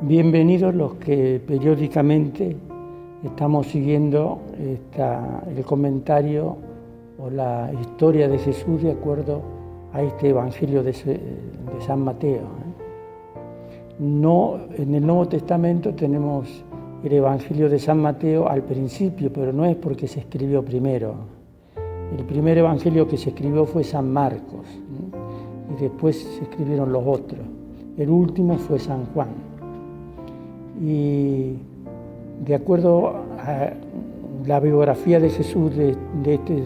Bienvenidos los que periódicamente estamos siguiendo el comentario o la historia de Jesús de acuerdo a este Evangelio de San Mateo. No, en el Nuevo Testamento tenemos el Evangelio de San Mateo al principio, pero no es porque se escribió primero. El primer Evangelio que se escribió fue San Marcos, y después se escribieron los otros. El último fue San Juan. Y de acuerdo a la biografía de Jesús, de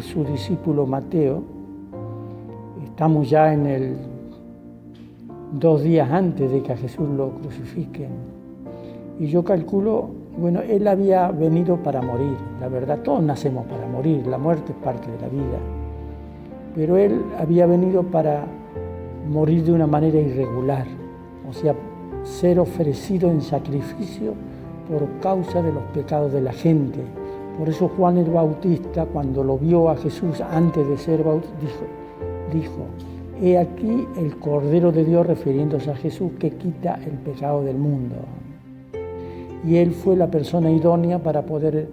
su discípulo Mateo, estamos ya en 2 días antes de que a Jesús lo crucifiquen. Y yo calculo, él había venido para morir. La verdad, todos nacemos para morir, la muerte es parte de la vida. Pero él había venido para morir de una manera irregular, o sea, ser ofrecido en sacrificio por causa de los pecados de la gente. Por eso Juan el Bautista, cuando lo vio a Jesús antes de ser bautizado, dijo: he aquí el Cordero de Dios, refiriéndose a Jesús, que quita el pecado del mundo. Y él fue la persona idónea para poder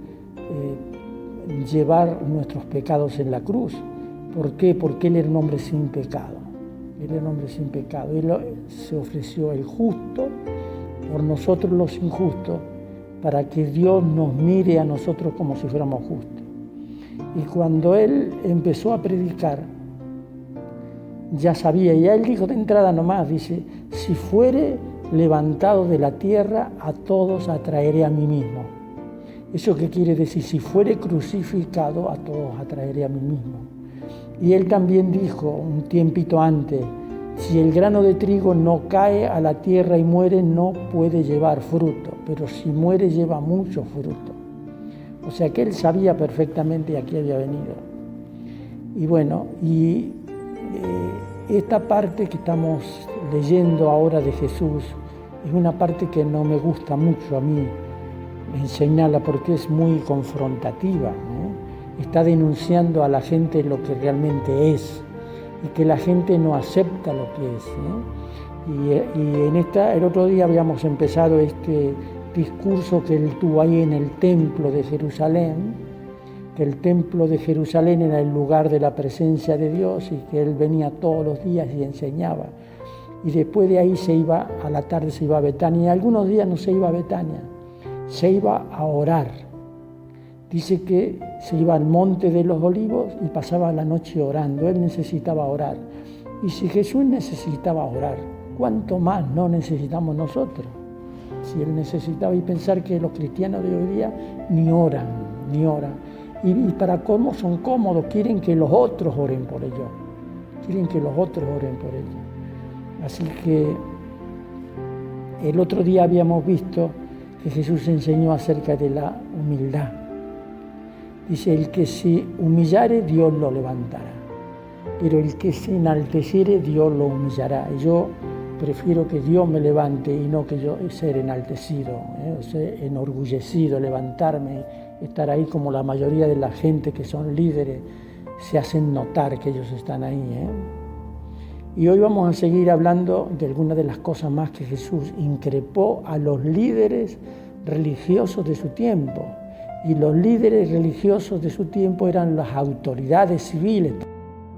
llevar nuestros pecados en la cruz. ¿Por qué? Porque él era un hombre sin pecado. Él era un hombre sin pecado. Él se ofreció el justo por nosotros los injustos, para que Dios nos mire a nosotros como si fuéramos justos. Y cuando él empezó a predicar, ya sabía, y él dijo de entrada nomás, dice: si fuere levantado de la tierra, a todos atraeré a mí mismo. ¿Eso qué quiere decir? Si fuere crucificado, a todos atraeré a mí mismo. Y él también dijo un tiempito antes: si el grano de trigo no cae a la tierra y muere, no puede llevar fruto, pero si muere lleva mucho fruto. O sea que él sabía perfectamente a qué había venido. Y esta parte que estamos leyendo ahora de Jesús es una parte que no me gusta mucho a mí enseñarla, porque es muy confrontativa, Está denunciando a la gente lo que realmente es, y que la gente no acepta lo que es. Y el otro día habíamos empezado este discurso que él tuvo ahí en el templo de Jerusalén, que el templo de Jerusalén era el lugar de la presencia de Dios, y que él venía todos los días y enseñaba. Y después de ahí a la tarde se iba a Betania, y algunos días no se iba a Betania, se iba a orar. Dice que se iba al monte de los olivos y pasaba la noche orando. Él necesitaba orar. Y si Jesús necesitaba orar, ¿cuánto más no necesitamos nosotros? Si él necesitaba, y pensar que los cristianos de hoy día ni oran. Y para cómo son cómodos, quieren que los otros oren por ellos. Así que el otro día habíamos visto que Jesús enseñó acerca de la humildad. Dice: el que se humillare, Dios lo levantará, pero el que se enalteciere, Dios lo humillará. Y yo prefiero que Dios me levante y no que yo ser enaltecido, o ser enorgullecido, levantarme, estar ahí como la mayoría de la gente que son líderes, se hacen notar que ellos están ahí. Y hoy vamos a seguir hablando de algunas de las cosas más que Jesús increpó a los líderes religiosos de su tiempo. Y los líderes religiosos de su tiempo eran las autoridades civiles.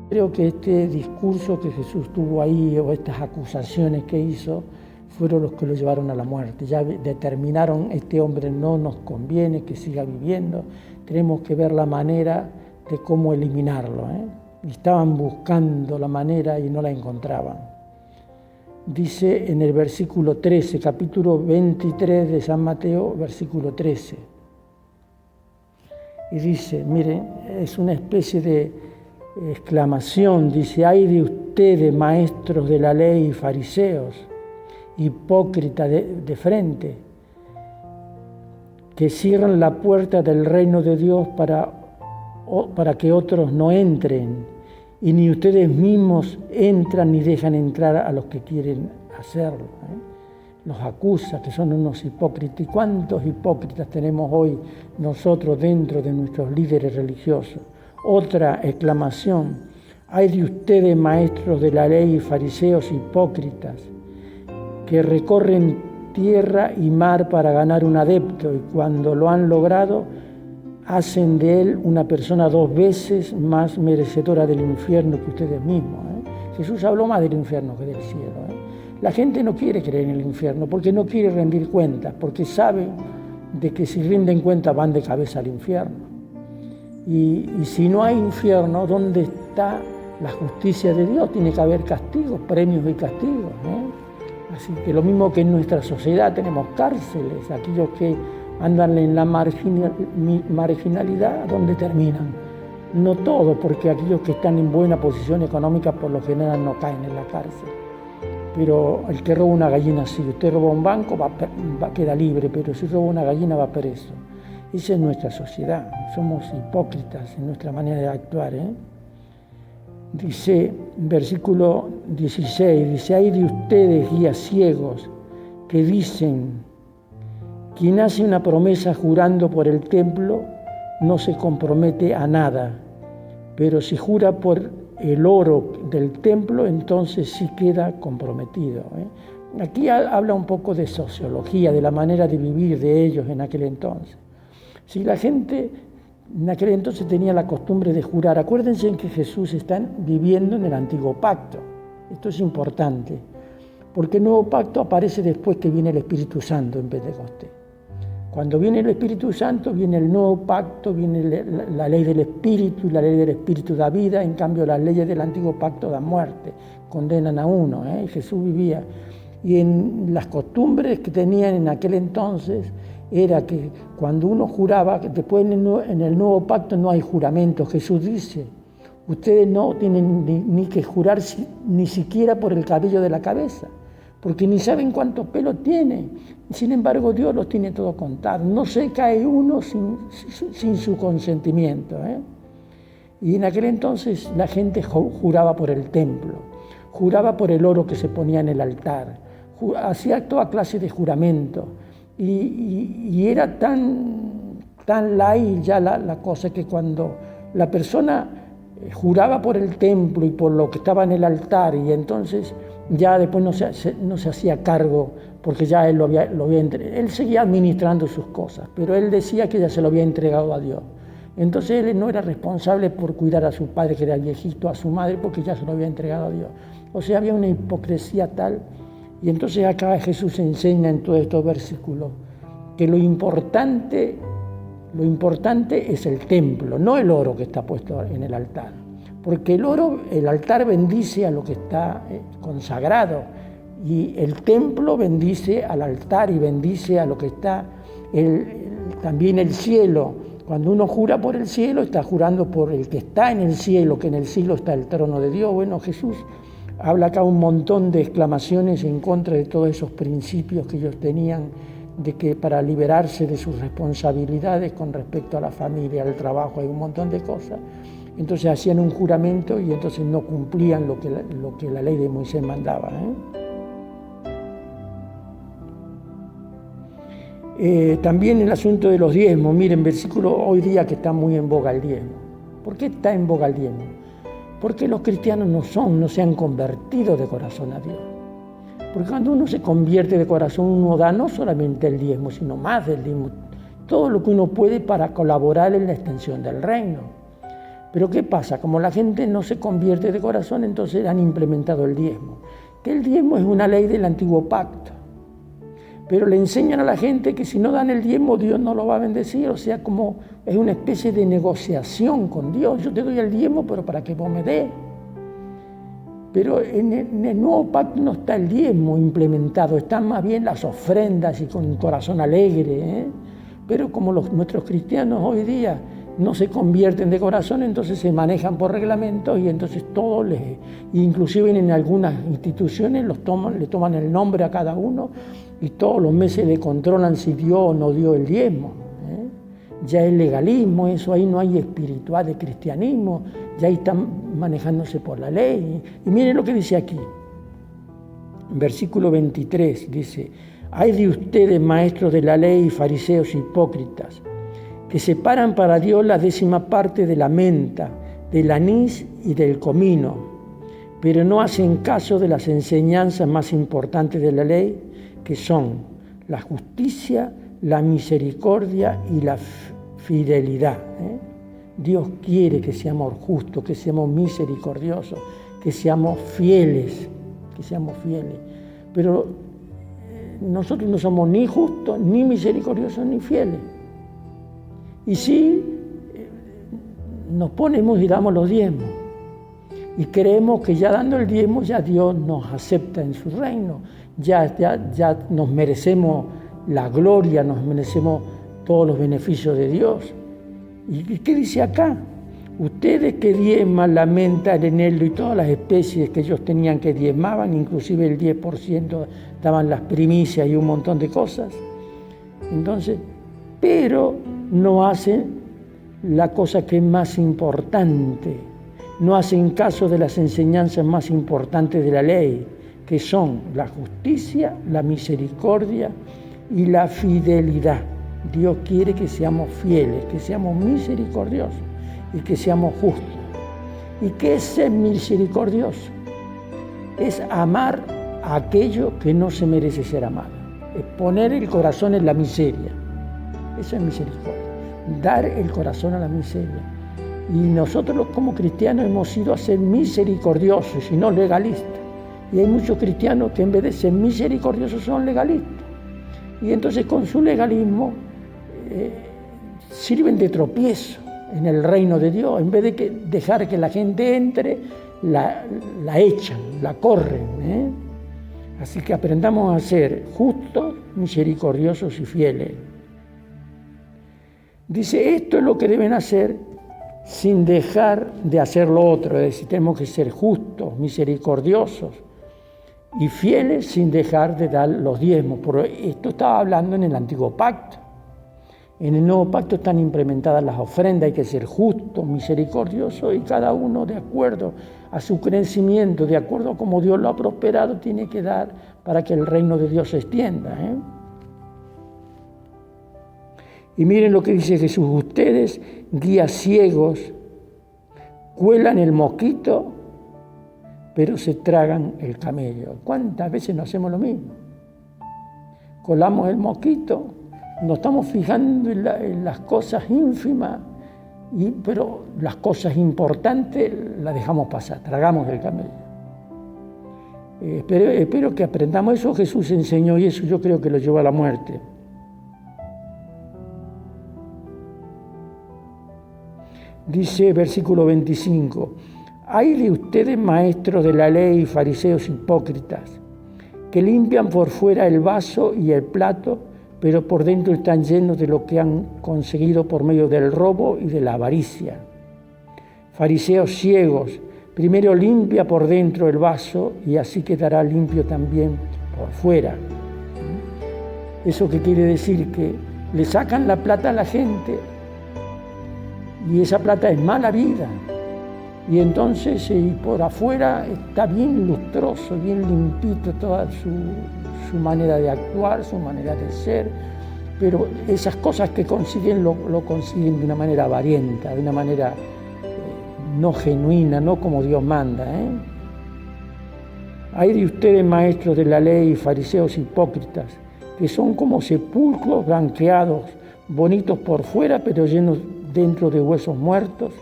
Creo que este discurso que Jesús tuvo ahí, o estas acusaciones que hizo, fueron los que lo llevaron a la muerte. Ya determinaron: este hombre no nos conviene que siga viviendo, tenemos que ver la manera de cómo eliminarlo. Y estaban buscando la manera y no la encontraban. Dice en el versículo 13, capítulo 23 de San Mateo, versículo 13. Y dice, miren, es una especie de exclamación, dice: ay de ustedes, maestros de la ley y fariseos, hipócritas de frente, que cierran la puerta del reino de Dios para que otros no entren, y ni ustedes mismos entran ni dejan entrar a los que quieren hacerlo. Los acusa que son unos hipócritas. ¿Y cuántos hipócritas tenemos hoy nosotros dentro de nuestros líderes religiosos? Otra exclamación: ay de ustedes, maestros de la ley y fariseos hipócritas, que recorren tierra y mar para ganar un adepto, y cuando lo han logrado, hacen de él una persona 2 veces más merecedora del infierno que ustedes mismos. Jesús habló más del infierno que del cielo. La gente no quiere creer en el infierno porque no quiere rendir cuentas, porque sabe de que si rinden cuentas van de cabeza al infierno. Y si no hay infierno, ¿dónde está la justicia de Dios? Tiene que haber castigos, premios y castigos. Así que lo mismo que en nuestra sociedad tenemos cárceles, aquellos que andan en la marginalidad, ¿dónde terminan? No todos, porque aquellos que están en buena posición económica por lo general no caen en la cárcel. Pero el que roba una gallina, si usted roba un banco, queda libre, pero si roba una gallina va preso. Esa es nuestra sociedad, somos hipócritas en nuestra manera de actuar. Dice, versículo 16, dice, hay de ustedes, guías ciegos, que dicen, quien hace una promesa jurando por el templo no se compromete a nada, pero si jura por el oro del templo, entonces sí queda comprometido. Aquí habla un poco de sociología, de la manera de vivir de ellos en aquel entonces. Si la gente en aquel entonces tenía la costumbre de jurar, acuérdense en que Jesús está viviendo en el antiguo pacto. Esto es importante, porque el nuevo pacto aparece después que viene el Espíritu Santo en Pentecostés. Cuando viene el Espíritu Santo, viene el nuevo pacto, viene la ley del Espíritu, y la ley del Espíritu da vida. En cambio, las leyes del antiguo pacto dan muerte, condenan a uno. Jesús vivía. Y en las costumbres que tenían en aquel entonces, era que cuando uno juraba, después en el nuevo pacto no hay juramento. Jesús dice, ustedes no tienen ni que jurar ni siquiera por el cabello de la cabeza, porque ni saben cuántos pelos tiene. Sin embargo, Dios los tiene todos contados. No se cae uno sin su consentimiento. Y en aquel entonces la gente juraba por el templo, juraba por el oro que se ponía en el altar, hacía toda clase de juramento. Y era tan light ya la cosa que cuando la persona juraba por el templo y por lo que estaba en el altar, y entonces ya después no se hacía cargo, porque ya él lo había entregado. Él seguía administrando sus cosas, pero él decía que ya se lo había entregado a Dios. Entonces él no era responsable por cuidar a su padre, que era viejito, a su madre, porque ya se lo había entregado a Dios. O sea, había una hipocresía tal. Y entonces acá Jesús enseña en todos estos versículos que lo importante es el templo, no el oro que está puesto en el altar. Porque el altar bendice a lo que está consagrado, y el templo bendice al altar y bendice a lo que está también el cielo. Cuando uno jura por el cielo, está jurando por el que está en el cielo, que en el cielo está el trono de Dios. Bueno, Jesús habla acá un montón de exclamaciones en contra de todos esos principios que ellos tenían, de que para liberarse de sus responsabilidades con respecto a la familia, al trabajo, hay un montón de cosas. Entonces hacían un juramento y entonces no cumplían lo que la ley de Moisés mandaba. También el asunto de los diezmos. Miren, versículo hoy día que está muy en boga el diezmo. ¿Por qué está en boga el diezmo? Porque los cristianos no se han convertido de corazón a Dios. Porque cuando uno se convierte de corazón, uno da no solamente el diezmo, sino más del diezmo, todo lo que uno puede para colaborar en la extensión del reino. Pero ¿qué pasa? Como la gente no se convierte de corazón, entonces han implementado el diezmo. Que el diezmo es una ley del antiguo pacto. Pero le enseñan a la gente que si no dan el diezmo, Dios no lo va a bendecir. O sea, como es una especie de negociación con Dios. Yo te doy el diezmo, pero para que vos me des. Pero en el nuevo pacto no está el diezmo implementado, están más bien las ofrendas y con corazón alegre. Pero como nuestros cristianos hoy día no se convierten de corazón, entonces se manejan por reglamentos y entonces todo inclusive en algunas instituciones le toman el nombre a cada uno y todos los meses le controlan si dio o no dio el diezmo. Ya es legalismo, eso ahí no hay espiritual de cristianismo, ya ahí están manejándose por la ley. Y miren lo que dice aquí, versículo 23, dice, hay de ustedes, maestros de la ley, fariseos hipócritas, que separan para Dios la 10ª parte de la menta, del anís y del comino, pero no hacen caso de las enseñanzas más importantes de la ley, que son, la justicia, la misericordia y la fidelidad. Dios quiere que seamos justos, que seamos misericordiosos, que seamos fieles, Pero nosotros no somos ni justos, ni misericordiosos, ni fieles. Y sí, nos ponemos y damos los diezmos. Y creemos que ya dando el diezmo ya Dios nos acepta en su reino. Ya nos merecemos la gloria, nos merecemos todos los beneficios de Dios. ¿Y qué dice acá? Ustedes que diezman la menta, el eneldo y todas las especies que ellos tenían que diezmaban, inclusive el 10% daban las primicias y un montón de cosas. Entonces, pero no hacen la cosa que es más importante, no hacen caso de las enseñanzas más importantes de la ley, que son la justicia, la misericordia y la fidelidad. Dios quiere que seamos fieles, que seamos misericordiosos y que seamos justos. ¿Y qué es ser misericordioso? Es amar a aquello que no se merece ser amado. Es poner el corazón en la miseria. Eso es misericordia. Dar el corazón a la miseria. Y nosotros como cristianos hemos ido a ser misericordiosos y no legalistas. Y hay muchos cristianos que en vez de ser misericordiosos son legalistas. Y entonces con su legalismo sirven de tropiezo en el reino de Dios. En vez de dejar que la gente entre, la echan, la corren. Así que aprendamos a ser justos, misericordiosos y fieles. Dice, esto es lo que deben hacer sin dejar de hacer lo otro. Es decir, tenemos que ser justos, misericordiosos y fieles sin dejar de dar los diezmos. Pero esto estaba hablando en el Antiguo Pacto. En el Nuevo Pacto están implementadas las ofrendas, hay que ser justos, misericordiosos y cada uno de acuerdo a su crecimiento, de acuerdo a cómo Dios lo ha prosperado, tiene que dar para que el reino de Dios se extienda. Y miren lo que dice Jesús, ustedes, guías ciegos, cuelan el mosquito, pero se tragan el camello. ¿Cuántas veces no hacemos lo mismo? Colamos el mosquito, nos estamos fijando en las cosas ínfimas, pero las cosas importantes las dejamos pasar, tragamos el camello. Espero que aprendamos eso. Jesús enseñó y eso yo creo que lo llevó a la muerte. Dice versículo 25, «Ay de ustedes, maestros de la ley, fariseos hipócritas, que limpian por fuera el vaso y el plato, pero por dentro están llenos de lo que han conseguido por medio del robo y de la avaricia. Fariseos ciegos, primero limpia por dentro el vaso y así quedará limpio también por fuera». ¿Eso qué quiere decir? Que le sacan la plata a la gente y esa plata es mala vida. Y entonces por afuera está bien lustroso, bien limpito toda su manera de actuar, su manera de ser, pero esas cosas que consiguen lo consiguen de una manera avarienta, de una manera no genuina, no como Dios manda. Hay de ustedes, maestros de la ley, fariseos hipócritas, que son como sepulcros blanqueados, bonitos por fuera, pero llenos dentro de huesos muertos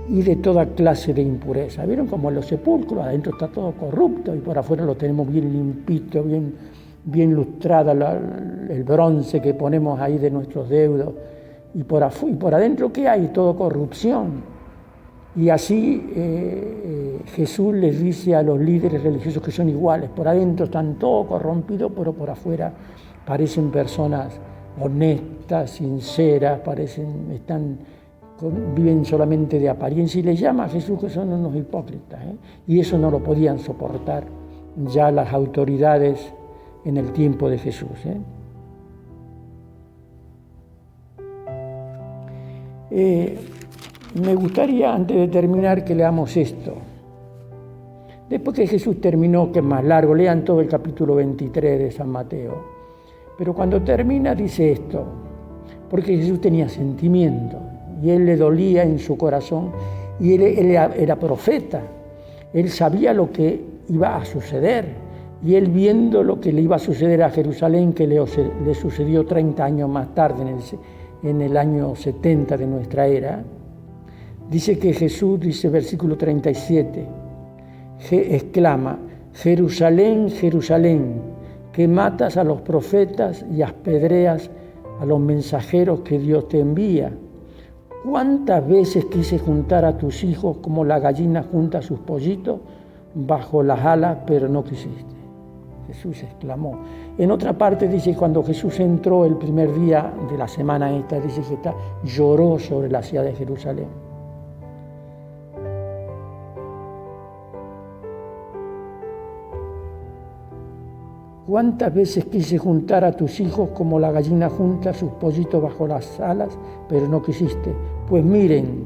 y de toda clase de impureza. ¿Vieron cómo en los sepulcros adentro está todo corrupto y por afuera lo tenemos bien limpito, bien lustrada el bronce que ponemos ahí de nuestros deudos? Y por adentro, ¿qué hay? Todo corrupción. Y así Jesús les dice a los líderes religiosos que son iguales. Por adentro están todo corrompidos, pero por afuera parecen personas honestas, sinceras, viven solamente de apariencia, y les llama a Jesús que son unos hipócritas. Y eso no lo podían soportar ya las autoridades en el tiempo de Jesús. Me gustaría, antes de terminar, que leamos esto. Después que Jesús terminó, que es más largo, lean todo el capítulo 23 de San Mateo. Pero cuando termina dice esto, porque Jesús tenía sentimiento y él le dolía en su corazón y él era profeta, él sabía lo que iba a suceder Y él, viendo lo que le iba a suceder a Jerusalén, que le sucedió 30 años más tarde, en el año 70 de nuestra era, dice que Jesús, dice versículo 37, exclama: Jerusalén, Jerusalén, que matas a los profetas y apedreas a los mensajeros que Dios te envía. ¿Cuántas veces quise juntar a tus hijos como la gallina junta sus pollitos bajo las alas, pero no quisiste? Jesús exclamó. En otra parte dice, cuando Jesús entró el primer día de la semana esta, dice que lloró sobre la ciudad de Jerusalén. ¿Cuántas veces quise juntar a tus hijos como la gallina junta sus pollitos bajo las alas, pero no quisiste? Pues miren,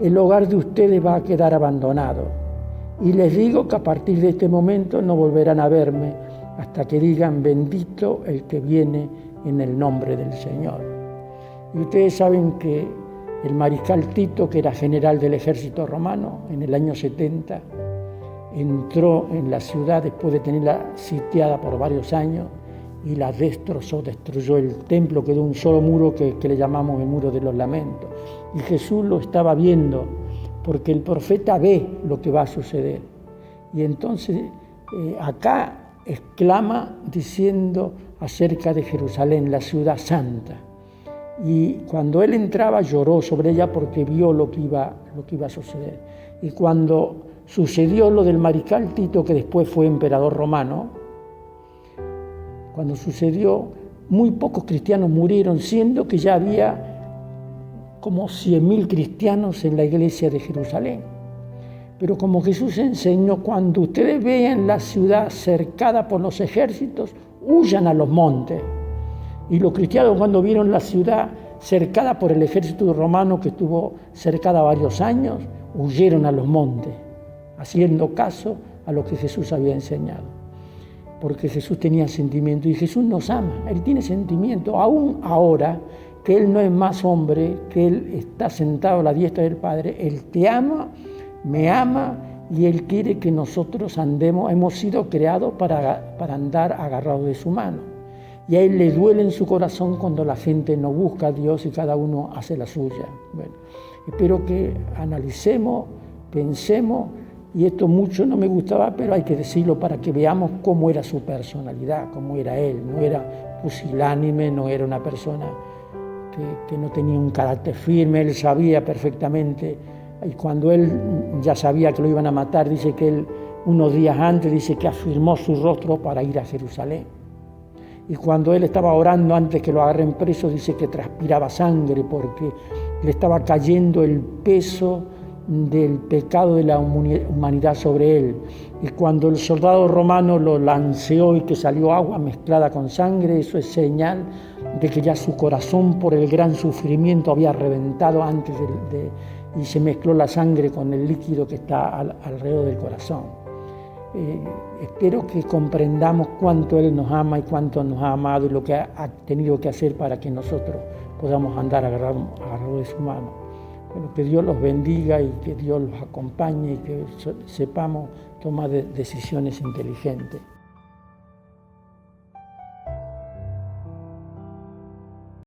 el hogar de ustedes va a quedar abandonado. Y les digo que a partir de este momento no volverán a verme hasta que digan: bendito el que viene en el nombre del Señor. Y ustedes saben que el mariscal Tito, que era general del ejército romano, en el año 70, entró en la ciudad después de tenerla sitiada por varios años y la destrozó, destruyó el templo, quedó un solo muro que le llamamos el muro de los lamentos. Y Jesús lo estaba viendo, porque el profeta ve lo que va a suceder. Y entonces acá exclama diciendo acerca de Jerusalén, la ciudad santa. Y cuando él entraba lloró sobre ella porque vio lo que iba a suceder. Y cuando sucedió lo del mariscal Tito, que después fue emperador romano, cuando sucedió, muy pocos cristianos murieron, siendo que ya había como 100.000 cristianos en la iglesia de Jerusalén. Pero como Jesús enseñó, cuando ustedes vean la ciudad cercada por los ejércitos, huyan a los montes. Y los cristianos, cuando vieron la ciudad cercada por el ejército romano, que estuvo cercada varios años, huyeron a los montes, haciendo caso a lo que Jesús había enseñado. Porque Jesús tenía sentimiento, y Jesús nos ama, Él tiene sentimiento, aún ahora que Él no es más hombre, que Él está sentado a la diestra del Padre. Él te ama, me ama, y Él quiere que nosotros andemos. Hemos sido creados para andar agarrados de su mano. Y a Él le duele en su corazón cuando la gente no busca a Dios y cada uno hace la suya. Bueno, espero que analicemos, pensemos, y esto mucho no me gustaba, pero hay que decirlo para que veamos cómo era su personalidad, cómo era Él. No era pusilánime, no era una persona que no tenía un carácter firme. Él sabía perfectamente, y cuando él ya sabía que lo iban a matar, dice que él unos días antes, dice que afirmó su rostro para ir a Jerusalén. Y cuando él estaba orando antes que lo agarren preso, dice que transpiraba sangre porque le estaba cayendo el peso del pecado de la humanidad sobre él. Y cuando el soldado romano lo lanceó y que salió agua mezclada con sangre, eso es señal de que ya su corazón, por el gran sufrimiento, había reventado antes y se mezcló la sangre con el líquido que está alrededor del corazón. Espero que comprendamos cuánto Él nos ama y cuánto nos ha amado y lo que ha tenido que hacer para que nosotros podamos andar agarrados de su mano. Bueno, que Dios los bendiga y que Dios los acompañe y que sepamos tomar decisiones inteligentes.